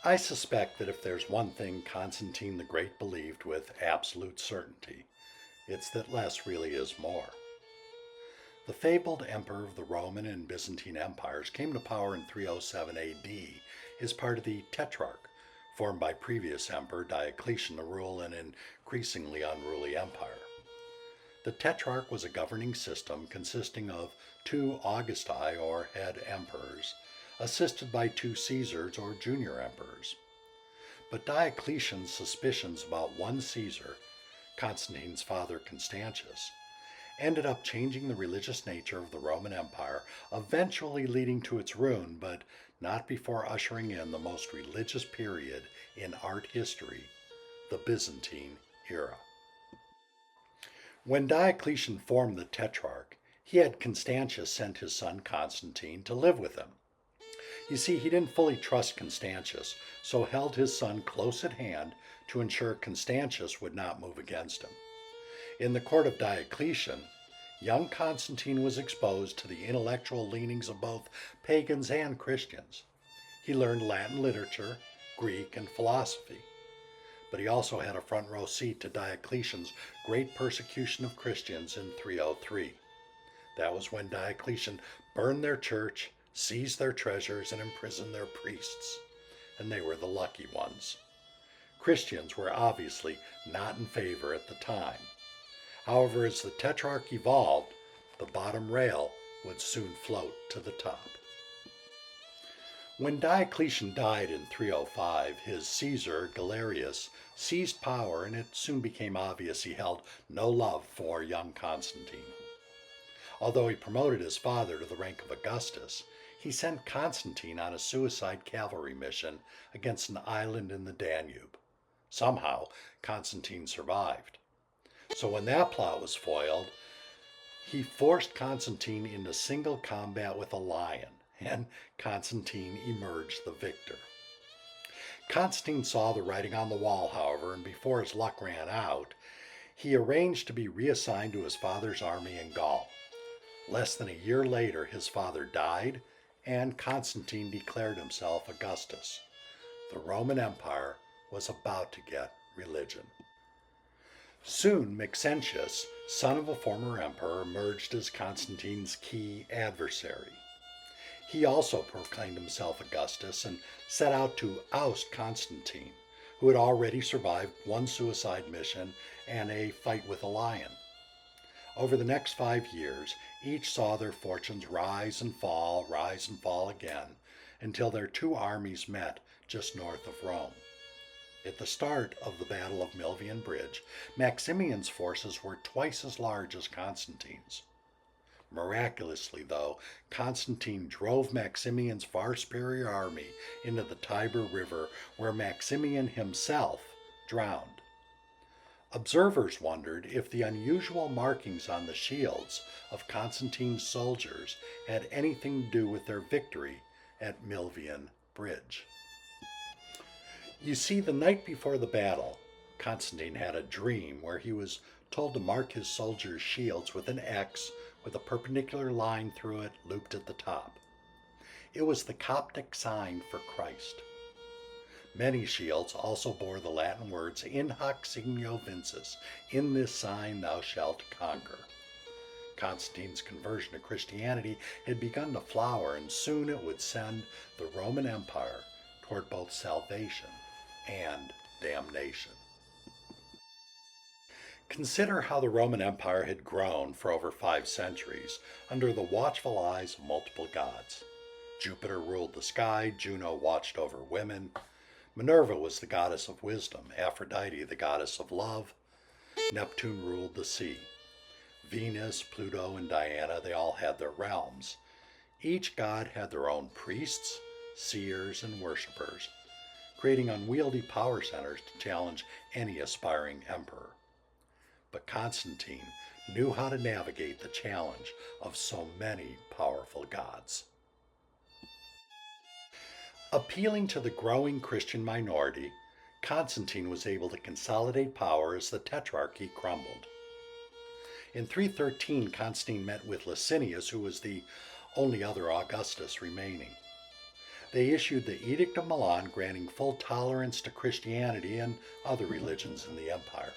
I suspect that if there's one thing Constantine the Great believed with absolute certainty, it's that less really is more. The fabled emperor of the Roman and Byzantine empires came to power in 307 AD as part of the Tetrarch, formed by previous emperor Diocletian to rule an increasingly unruly empire. The Tetrarch was a governing system consisting of two Augusti or head emperors, assisted by two Caesars or junior emperors. But Diocletian's suspicions about one Caesar, Constantine's father Constantius, ended up changing the religious nature of the Roman Empire, eventually leading to its ruin, but not before ushering in the most religious period in art history, the Byzantine era. When Diocletian formed the Tetrarch, he had Constantius send his son Constantine to live with him. You see, he didn't fully trust Constantius, so held his son close at hand to ensure Constantius would not move against him. In the court of Diocletian, young Constantine was exposed to the intellectual leanings of both pagans and Christians. He learned Latin literature, Greek, and philosophy. But he also had a front row seat to Diocletian's great persecution of Christians in 303. That was when Diocletian burned their church, seized their treasures, and imprisoned their priests. And they were the lucky ones. Christians were obviously not in favor at the time. However, as the Tetrarch evolved, the bottom rail would soon float to the top. When Diocletian died in 305, his Caesar, Galerius, seized power, and it soon became obvious he held no love for young Constantine. Although he promoted his father to the rank of Augustus, he sent Constantine on a suicide cavalry mission against an island in the Danube. Somehow, Constantine survived. So when that plot was foiled, he forced Constantine into single combat with a lion, and Constantine emerged the victor. Constantine saw the writing on the wall, however, and before his luck ran out, he arranged to be reassigned to his father's army in Gaul. Less than a year later, his father died, and Constantine declared himself Augustus. The Roman Empire was about to get religion. Soon, Maxentius, son of a former emperor, emerged as Constantine's key adversary. He also proclaimed himself Augustus and set out to oust Constantine, who had already survived one suicide mission and a fight with a lion. Over the next 5 years, each saw their fortunes rise and fall again, until their two armies met just north of Rome. At the start of the Battle of Milvian Bridge, Maximian's forces were twice as large as Constantine's. Miraculously, though, Constantine drove Maximian's far superior army into the Tiber River, where Maximian himself drowned. Observers wondered if the unusual markings on the shields of Constantine's soldiers had anything to do with their victory at Milvian Bridge. You see, the night before the battle, Constantine had a dream where he was told to mark his soldiers' shields with an X with a perpendicular line through it looped at the top. It was the Coptic sign for Christ. Many shields also bore the Latin words "In hoc signo vinces," in this sign thou shalt conquer. Constantine's conversion to Christianity had begun to flower, and soon it would send the Roman Empire toward both salvation and damnation. Consider how the Roman Empire had grown for over 5 centuries under the watchful eyes of multiple gods. Jupiter ruled the sky, Juno watched over women, Minerva was the goddess of wisdom, Aphrodite the goddess of love, Neptune ruled the sea. Venus, Pluto, and Diana, they all had their realms. Each god had their own priests, seers, and worshippers, creating unwieldy power centers to challenge any aspiring emperor. But Constantine knew how to navigate the challenge of so many powerful gods. Appealing to the growing Christian minority, Constantine was able to consolidate power as the Tetrarchy crumbled. In 313, Constantine met with Licinius, who was the only other Augustus remaining. They issued the Edict of Milan granting full tolerance to Christianity and other religions in the empire.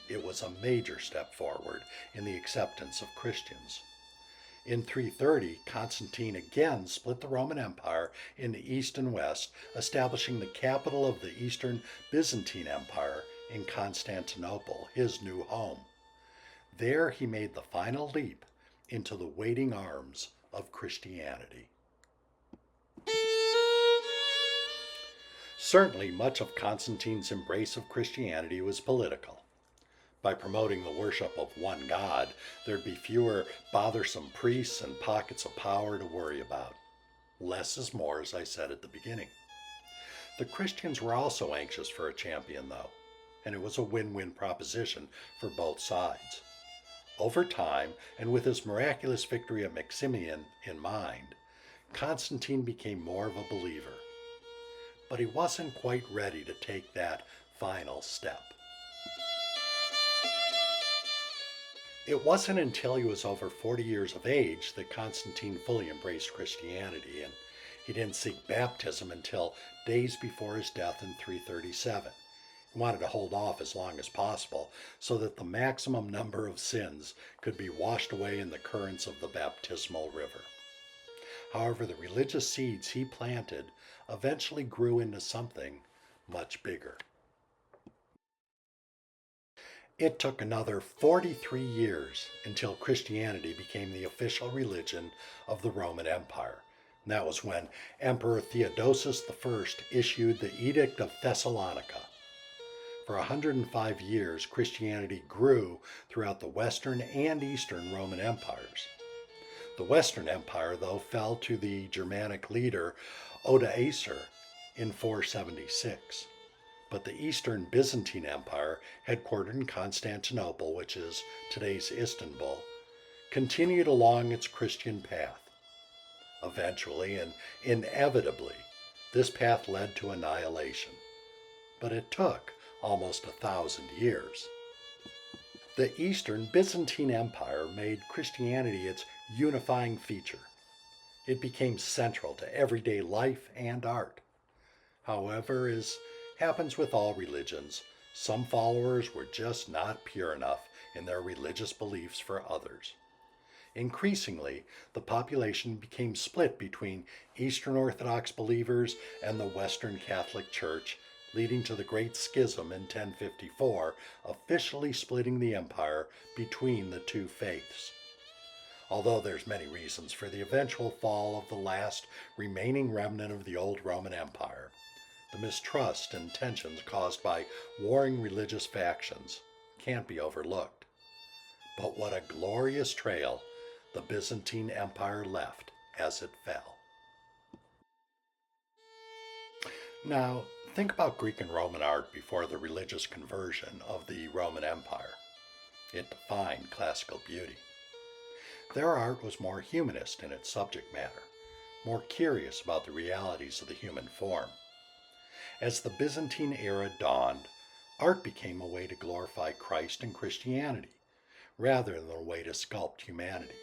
It was a major step forward in the acceptance of Christians. In 330, Constantine again split the Roman Empire into East and West, establishing the capital of the Eastern Byzantine Empire in Constantinople, his new home. There he made the final leap into the waiting arms of Christianity. Certainly, much of Constantine's embrace of Christianity was political. By promoting the worship of one God, there'd be fewer bothersome priests and pockets of power to worry about. Less is more, as I said at the beginning. The Christians were also anxious for a champion, though, and it was a win-win proposition for both sides. Over time, and with his miraculous victory at Maximian in mind, Constantine became more of a believer. But he wasn't quite ready to take that final step. It wasn't until he was over 40 years of age that Constantine fully embraced Christianity, and he didn't seek baptism until days before his death in 337. He wanted to hold off as long as possible so that the maximum number of sins could be washed away in the currents of the baptismal river. However, the religious seeds he planted eventually grew into something much bigger. It took another 43 years until Christianity became the official religion of the Roman Empire. And that was when Emperor Theodosius I issued the Edict of Thessalonica. For 105 years, Christianity grew throughout the Western and Eastern Roman empires. The Western Empire, though, fell to the Germanic leader Odoacer in 476. But the Eastern Byzantine Empire, headquartered in Constantinople, which is today's Istanbul, continued along its Christian path. Eventually and inevitably, this path led to annihilation. But it took almost 1,000 years. The Eastern Byzantine Empire made Christianity its unifying feature. It became central to everyday life and art. However, as happens with all religions, some followers were just not pure enough in their religious beliefs for others. Increasingly, the population became split between Eastern Orthodox believers and the Western Catholic Church, leading to the Great Schism in 1054, officially splitting the empire between the two faiths. Although there's many reasons for the eventual fall of the last remaining remnant of the old Roman Empire, the mistrust and tensions caused by warring religious factions can't be overlooked. But what a glorious trail the Byzantine Empire left as it fell. Now, think about Greek and Roman art before the religious conversion of the Roman Empire. It defined classical beauty. Their art was more humanist in its subject matter, more curious about the realities of the human form. As the Byzantine era dawned, art became a way to glorify Christ and Christianity, rather than a way to sculpt humanity.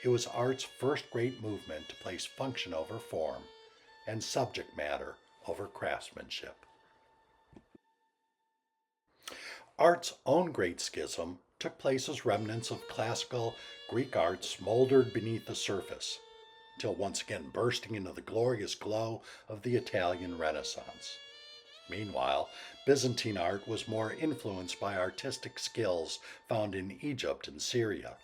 It was art's first great movement to place function over form and subject matter over craftsmanship. Art's own great schism took place as remnants of classical Greek art smoldered beneath the surface, till once again bursting into the glorious glow of the Italian Renaissance. Meanwhile, Byzantine art was more influenced by artistic skills found in Egypt and Syria.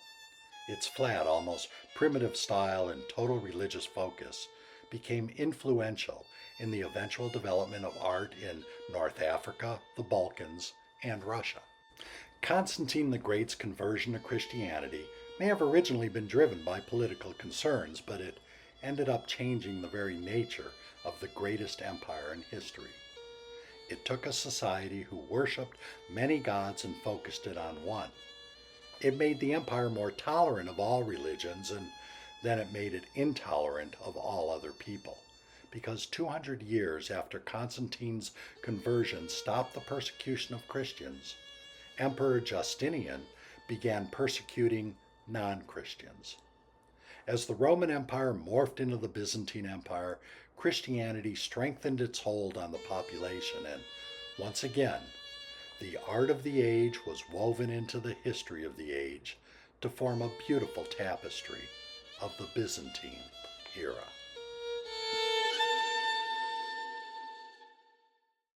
Its flat, almost primitive style and total religious focus became influential in the eventual development of art in North Africa, the Balkans, and Russia. Constantine the Great's conversion to Christianity may have originally been driven by political concerns, but it ended up changing the very nature of the greatest empire in history. It took a society who worshipped many gods and focused it on one. It made the empire more tolerant of all religions, and then it made it intolerant of all other people, because 200 years after Constantine's conversion stopped the persecution of Christians, Emperor Justinian began persecuting non-Christians. As the Roman Empire morphed into the Byzantine Empire, Christianity strengthened its hold on the population, and once again, the art of the age was woven into the history of the age to form a beautiful tapestry of the Byzantine era.